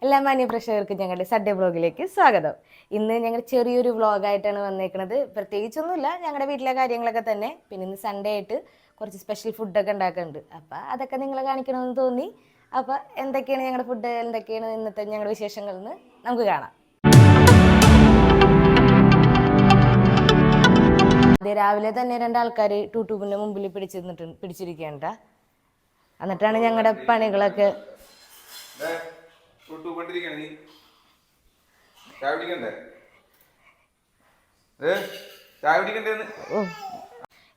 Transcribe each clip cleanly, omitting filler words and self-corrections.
എല്ലാ മാന്യപ്രേക്ഷകർക്കും ഞങ്ങളുടെ സൺഡേ വ്ളോഗിലേക്ക് സ്വാഗതം. ഇന്ന് ഞങ്ങൾ ചെറിയൊരു വ്ളോഗായിട്ടാണ് വന്നേക്കുന്നത്. പ്രത്യേകിച്ചൊന്നുമില്ല, ഞങ്ങളുടെ വീട്ടിലെ കാര്യങ്ങളൊക്കെ തന്നെ. പിന്നെ ഇന്ന് സൺഡേ ആയിട്ട് കുറച്ച് സ്പെഷ്യൽ ഫുഡൊക്കെ ഉണ്ടാക്കുന്നുണ്ട്. അപ്പം അതൊക്കെ നിങ്ങളെ കാണിക്കണമെന്ന് തോന്നി. അപ്പം എന്തൊക്കെയാണ് ഞങ്ങളുടെ ഫുഡ്, എന്തൊക്കെയാണ് ഇന്നത്തെ ഞങ്ങളുടെ വിശേഷങ്ങൾ എന്ന് നമുക്ക് കാണാം. രാവിലെ തന്നെ രണ്ടാൾക്കാർ യൂട്യൂബിൻ്റെ മുമ്പിൽ പിടിച്ചിരിക്കേണ്ട. എന്നിട്ടാണ് ഞങ്ങളുടെ പണികളൊക്കെ.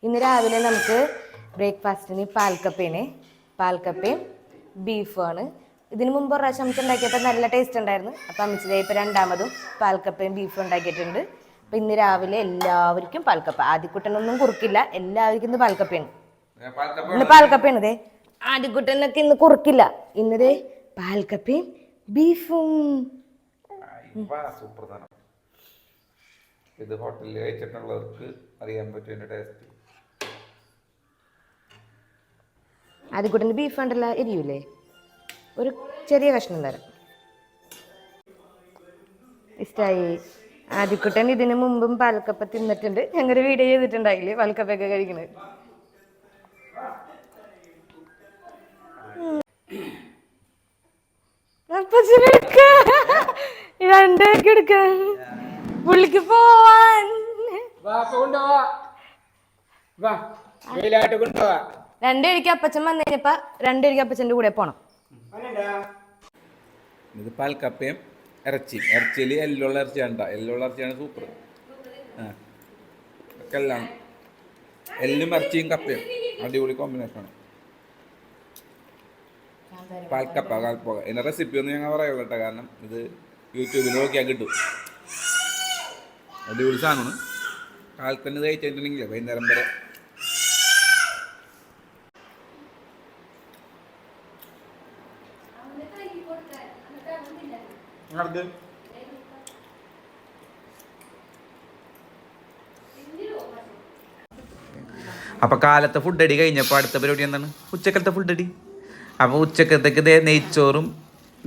ഇന്ന് രാവിലെ നമുക്ക് ബ്രേക്ക്ഫാസ്റ്റിന് പാൽക്കപ്പയും ബീഫുമാണ്. ഇതിന് മുമ്പ് ഒരു പ്രാവശ്യം അമ്മച്ച് ഉണ്ടാക്കിയപ്പോൾ നല്ല ടേസ്റ്റ് ഉണ്ടായിരുന്നു. അപ്പം അമ്മച്ചിതേ ഇപ്പോൾ രണ്ടാമതും പാൽക്കപ്പയും ബീഫും ഉണ്ടാക്കിയിട്ടുണ്ട്. അപ്പം ഇന്ന് രാവിലെ എല്ലാവർക്കും പാൽക്കപ്പ. ആദ്യക്കുട്ടനൊന്നും കുറുക്കില്ല, എല്ലാവർക്കും ഇന്ന് പാൽക്കപ്പയാണ്. ഇന്ന് പാൽക്കപ്പയാണ്. ഇതേ ആദ്യക്കുട്ടനൊക്കെ ഇന്ന് കുറുക്കില്ല. ഇന്നതേ പാൽക്കപ്പയും ബീഫും. ഇത് ഹോട്ടലിൽ കഴിച്ചിട്ടുള്ളവർക്ക് അറിയാൻ പറ്റും എൻ്റെ ടേസ്റ്റ്. ആദ്യക്കുട്ടൻ്റെ ബീഫ് ഉണ്ടല്ലോ, എരിയൂലേ? ഒരു ചെറിയ കഷ്ണം തരാം. ഇഷ്ടമായി. ആദ്യക്കുട്ടൻ ഇതിന് മുമ്പും പാൽക്കപ്പ തിന്നിട്ടുണ്ട്. ഞങ്ങൾ വീഡിയോ ചെയ്തിട്ടുണ്ടായില്ലേ പാൽക്കപ്പൊക്കെ കഴിക്കണത്. രണ്ടേക്ക് എടുക്കാൻ പുള്ളിക്ക് പോവാൻ 2 മണിക്ക് അപ്പച്ചൻ വന്നപ്പ 2 മണിക്ക് അപ്പച്ചൻ്റെ കൂടെ പോണം. ഇത് പാൽക്കപ്പയും ഇറച്ചിയിൽ എല്ലുള്ള ഇറച്ചിയാണ്. എല്ലുള്ള ഇറച്ചിയാണ് സൂപ്പർ. ഒക്കെ എല്ലാം എല്ലും ഇറച്ചിയും കപ്പയും അടിപൊളി കോമ്പിനേഷനാണ്. പാൽക്കപ്പ ഇതിൻ്റെ റെസിപ്പി ഒന്നും ഞങ്ങൾ പറയുള്ളൂ കേട്ടോ, കാരണം ഇത് യൂട്യൂബിൽ നോക്കിയാൽ കിട്ടും. അടിപൊളി സാധനമാണ്. കാലത്തന്നെ കഴിച്ചിട്ടുണ്ടെങ്കിൽ വൈകുന്നേരം വരെ അപ്പോൾ കാലത്തെ ഫുഡ് അടി കഴിഞ്ഞപ്പോൾ അടുത്ത പരിപാടി എന്താണ്? ഉച്ചക്കലത്തെ ഫുഡ് അടി. അപ്പോൾ ഉച്ചക്കത്തേക്ക് നെയ്ച്ചോറും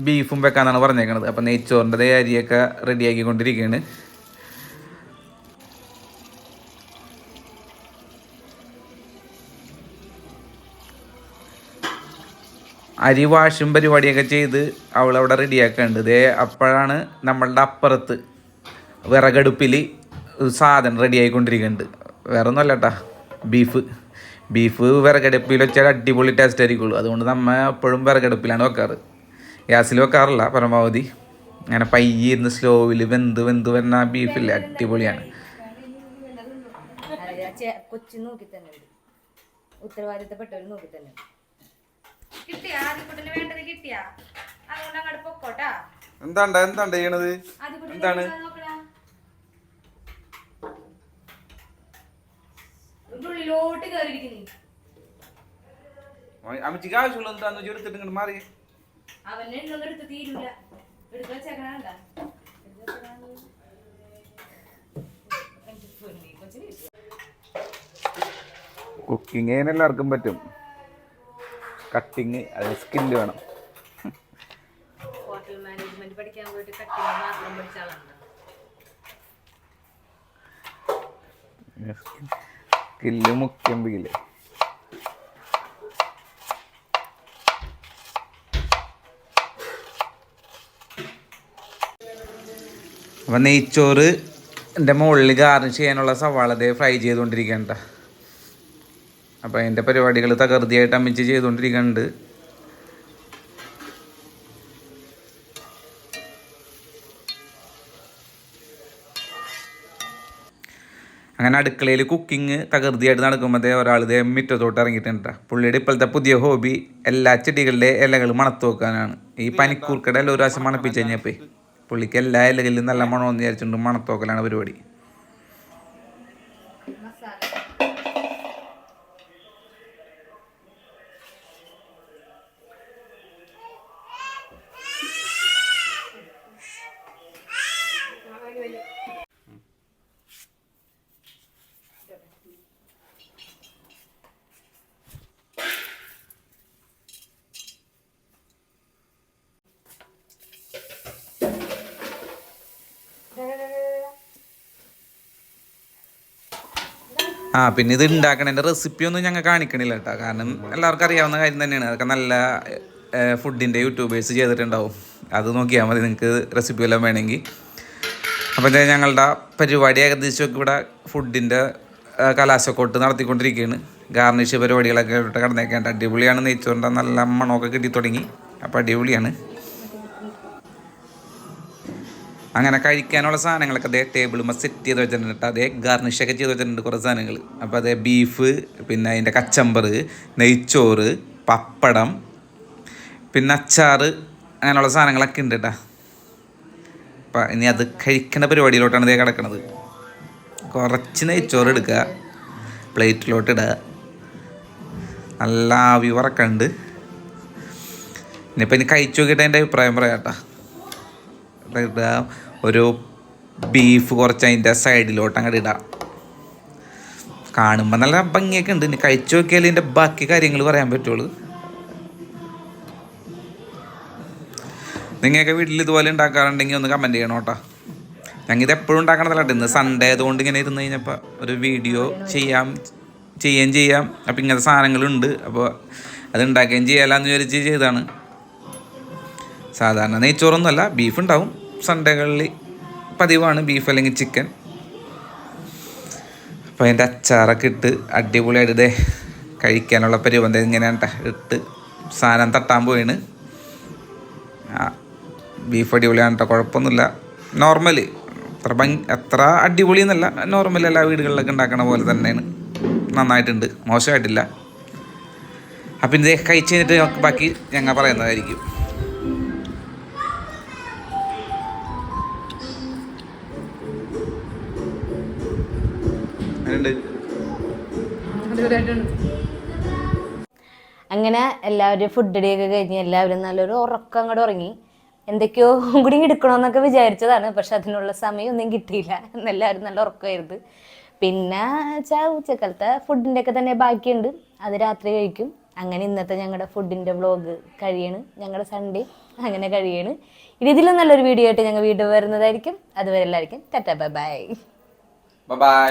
ബീഫും വെക്കാന്നാണ് പറഞ്ഞേക്കണത്. അപ്പോൾ നെയ്ച്ചോറിൻ്റെ അരിയൊക്കെ റെഡിയാക്കിക്കൊണ്ടിരിക്കുകയാണ്. അരി വാഷും പരിപാടിയൊക്കെ ചെയ്ത് അവളവിടെ റെഡിയാക്കുന്നുണ്ട്. ഇതേ അപ്പോഴാണ് നമ്മളുടെ അപ്പുറത്ത് വിറകടുപ്പിൽ സാധനം റെഡിയായിക്കൊണ്ടിരിക്കുന്നുണ്ട്. വേറെ ഒന്നുമല്ല കേട്ടാ, ബീഫ് വിറകടുപ്പിൽ വെച്ചാൽ അടിപൊളി ടേസ്റ്റ് ആയിരിക്കുള്ളൂ. അതുകൊണ്ട് നമ്മൾ എപ്പോഴും വിറകടുപ്പിലാണ് വെക്കാറ്, ഗ്യാസിൽ വെക്കാറില്ല പരമാവധി. അങ്ങനെ പയ്യെ ഇരുന്ന് സ്ലോവിൽ വെന്ത് വരുന്ന ബീഫില്ലേ, അടിപൊളിയാണ്. ഉത്തരവാദിത്തപ്പെട്ടവർ നോക്കി തന്നെ എന്താണ് ചെയ്യണത്? എന്താണ് അമ്മച്ചിക്ക് ആവശ്യമുള്ള എന്താന്ന് വെച്ചാൽ എടുത്തിട്ട് ഇങ്ങോട്ട് മാറി. കുക്കിംഗ് എല്ലാവർക്കും പറ്റും. കട്ടിങ് അത് സ്കില്ല് വേണം. ഹോട്ടൽ മാനേജ്മെന്റ് പഠിക്കാൻ പോയിട്ട് കട്ടിങ് മാത്രം പഠിച്ച ആളാണ്. സ്കില്ല് മുഖ്യം ബില്ലേ. അപ്പം നെയ്ച്ചോറ് എൻ്റെ മുകളിൽ ഗാർണിഷ് ചെയ്യാനുള്ള സവാള ഫ്രൈ ചെയ്തുകൊണ്ടിരിക്കണ്ട. അപ്പോൾ അതിൻ്റെ പരിപാടികൾ തകൃതിയായിട്ട് അമ്മിച്ച് ചെയ്തുകൊണ്ടിരിക്കുന്നുണ്ട്. അങ്ങനെ അടുക്കളയിൽ കുക്കിംഗ് തകൃതിയായിട്ട് നടക്കുമ്പോഴത്തേ ഒരാൾ മുറ്റത്തോട്ട് ഇറങ്ങിയിട്ടുണ്ട്. പുള്ളിയുടെ ഇപ്പോഴത്തെ പുതിയ ഹോബി എല്ലാ ചെടികളുടെ ഇലകൾ മണത്ത് വെക്കാനാണ്. ഈ പനിക്കൂർക്കയുടെ എല്ലാം ഒരു പ്രാവശ്യം മണപ്പിച്ച് കഴിഞ്ഞപ്പോൾ പുള്ളിക്ക് എല്ലാ ഇലകളിലും നല്ല മണമെന്ന് വിചാരിച്ചുകൊണ്ട് മണത്ത് വെക്കലാണ് പരിപാടി. പിന്നെ ഇത് ഉണ്ടാക്കണതിൻ്റെ റെസിപ്പിയൊന്നും ഞങ്ങൾ കാണിക്കണില്ല കേട്ടോ, കാരണം എല്ലാവർക്കും അറിയാവുന്ന കാര്യം തന്നെയാണ്. അതൊക്കെ നല്ല ഫുഡിൻ്റെ യൂട്യൂബേഴ്സ് ചെയ്തിട്ടുണ്ടാവും, അത് നോക്കിയാൽ മതി നിങ്ങൾക്ക് റെസിപ്പി എല്ലാം വേണമെങ്കിൽ. അപ്പോൾ ഇത് ഞങ്ങളുടെ പരിപാടി ഏകദേശമൊക്കെ ഇവിടെ ഫുഡിൻ്റെ കലാശക്കൊട്ട് നടത്തിക്കൊണ്ടിരിക്കുകയാണ്. ഗാർണിഷ് പരിപാടികളൊക്കെ ഇട്ട് കിടന്നേക്കേണ്ട അടിപൊളിയാണ്. നെയ്ച്ചോറിൻ്റെ നല്ല മണമൊക്കെ കിട്ടി തുടങ്ങി, അപ്പോൾ അടിപൊളിയാണ്. അങ്ങനെ കഴിക്കാനുള്ള സാധനങ്ങളൊക്കെ അതേ ടേബിളുമ്പോൾ സെറ്റ് ചെയ്ത് വെച്ചിട്ടുണ്ട് കേട്ടോ. അതേ ഗാർണിഷൊക്കെ ചെയ്ത് വെച്ചിട്ടുണ്ട് കുറേ സാധനങ്ങൾ. അപ്പോൾ അതേ ബീഫ്, പിന്നെ അതിൻ്റെ കച്ചമ്പർ, നെയ്ച്ചോറ്, പപ്പടം, പിന്നെ അച്ചാറ്, അങ്ങനെയുള്ള സാധനങ്ങളൊക്കെ ഉണ്ട് കേട്ടോ. അപ്പം ഇനി അത് കഴിക്കേണ്ട പരിപാടിയിലോട്ടാണ് ഇതേ കിടക്കുന്നത്. കുറച്ച് നെയ്ച്ചോറ് എടുക്കുക, പ്ലേറ്റിലോട്ട് ഇടുക, നല്ല ആവി വറക്കുന്നുണ്ട്. ഇനിയിപ്പോൾ ഇനി കഴിച്ചു നോക്കിയിട്ട് എൻ്റെ അഭിപ്രായം പറയാം കേട്ടോ. ഇടുക, ഒരു ബീഫ് കുറച്ച് അതിൻ്റെ സൈഡിലോട്ട് അങ്ങോട്ട് ഇടാം. കാണുമ്പോൾ നല്ല ഭംഗിയൊക്കെ ഉണ്ട്. ഇനി കഴിച്ചു നോക്കിയാൽ ഇതിൻ്റെ ബാക്കി കാര്യങ്ങൾ പറയാൻ പറ്റുള്ളൂ. നിങ്ങളൊക്കെ വീട്ടിൽ ഇതുപോലെ ഉണ്ടാക്കാറുണ്ടെങ്കിൽ ഒന്ന് കമൻറ്റ് ചെയ്യണം കേട്ടോ. ഞങ്ങൾ ഇത് എപ്പോഴും ഉണ്ടാക്കണതല്ല, ഇന്ന് സൺഡേ ആയതുകൊണ്ട് ഇങ്ങനെ ഇരുന്ന് കഴിഞ്ഞപ്പോൾ ഒരു വീഡിയോ ചെയ്യാം. അപ്പോൾ ഇങ്ങനത്തെ സാധനങ്ങളുണ്ട്, അപ്പോൾ അത് ഉണ്ടാക്കുകയും ചെയ്യാമെന്ന് വിചാരിച്ച് ചെയ്താണ്. സാധാരണ നെയ്ച്ചോറൊന്നുമല്ല, ബീഫ് ഉണ്ടാവും സൺഡേകളിൽ, പതിവാണ് ബീഫ് അല്ലെങ്കിൽ ചിക്കൻ. അപ്പോൾ അതിൻ്റെ അച്ചാറൊക്കെ ഇട്ട് അടിപൊളിയായിട്ട് ഇതേ കഴിക്കാനുള്ള പരിബന്ധം ഇങ്ങനെയാണ് ഇട്ട് സാധനം തട്ടാൻ പോയിന്. ബീഫ് അടിപൊളിയാണ് കേട്ടോ, കുഴപ്പമൊന്നുമില്ല. നോർമൽ അത്ര അടിപൊളി എന്നല്ല, നോർമൽ എല്ലാ വീടുകളിലൊക്കെ ഉണ്ടാക്കണ പോലെ തന്നെയാണ്. നന്നായിട്ടുണ്ട്, മോശമായിട്ടില്ല. അപ്പം ഇത് കഴിച്ച് കഴിഞ്ഞിട്ട് ബാക്കി ഞങ്ങൾ പറയുന്നതായിരിക്കും. അങ്ങനെ എല്ലാവരും ഫുഡ് അടിയൊക്കെ കഴിഞ്ഞ് എല്ലാവരും നല്ലൊരു ഉറക്കം അങ്ങോട്ട് ഉറങ്ങി. എന്തൊക്കെയോ കൂടി എടുക്കണമെന്നൊക്കെ വിചാരിച്ചതാണ്, പക്ഷെ അതിനുള്ള സമയമൊന്നും കിട്ടിയില്ല. എല്ലാവരും നല്ല ഉറക്കമായിരുന്നു. പിന്നെ ഉച്ചക്കാലത്തെ ഫുഡിൻ്റെ ഒക്കെ തന്നെ ബാക്കിയുണ്ട്, അത് രാത്രി കഴിക്കും. അങ്ങനെ ഇന്നത്തെ ഞങ്ങളുടെ ഫുഡിൻ്റെ വ്ളോഗ് കഴിയാണ്, ഞങ്ങളുടെ സൺഡേ അങ്ങനെ കഴിയാണ്. ഇനി ഇതിലും നല്ലൊരു വീഡിയോ ആയിട്ട് ഞങ്ങൾ വീണ്ടും വരുന്നതായിരിക്കും. അതുവരെ എല്ലാവർക്കും ടാറ്റാ ബൈ ബൈ.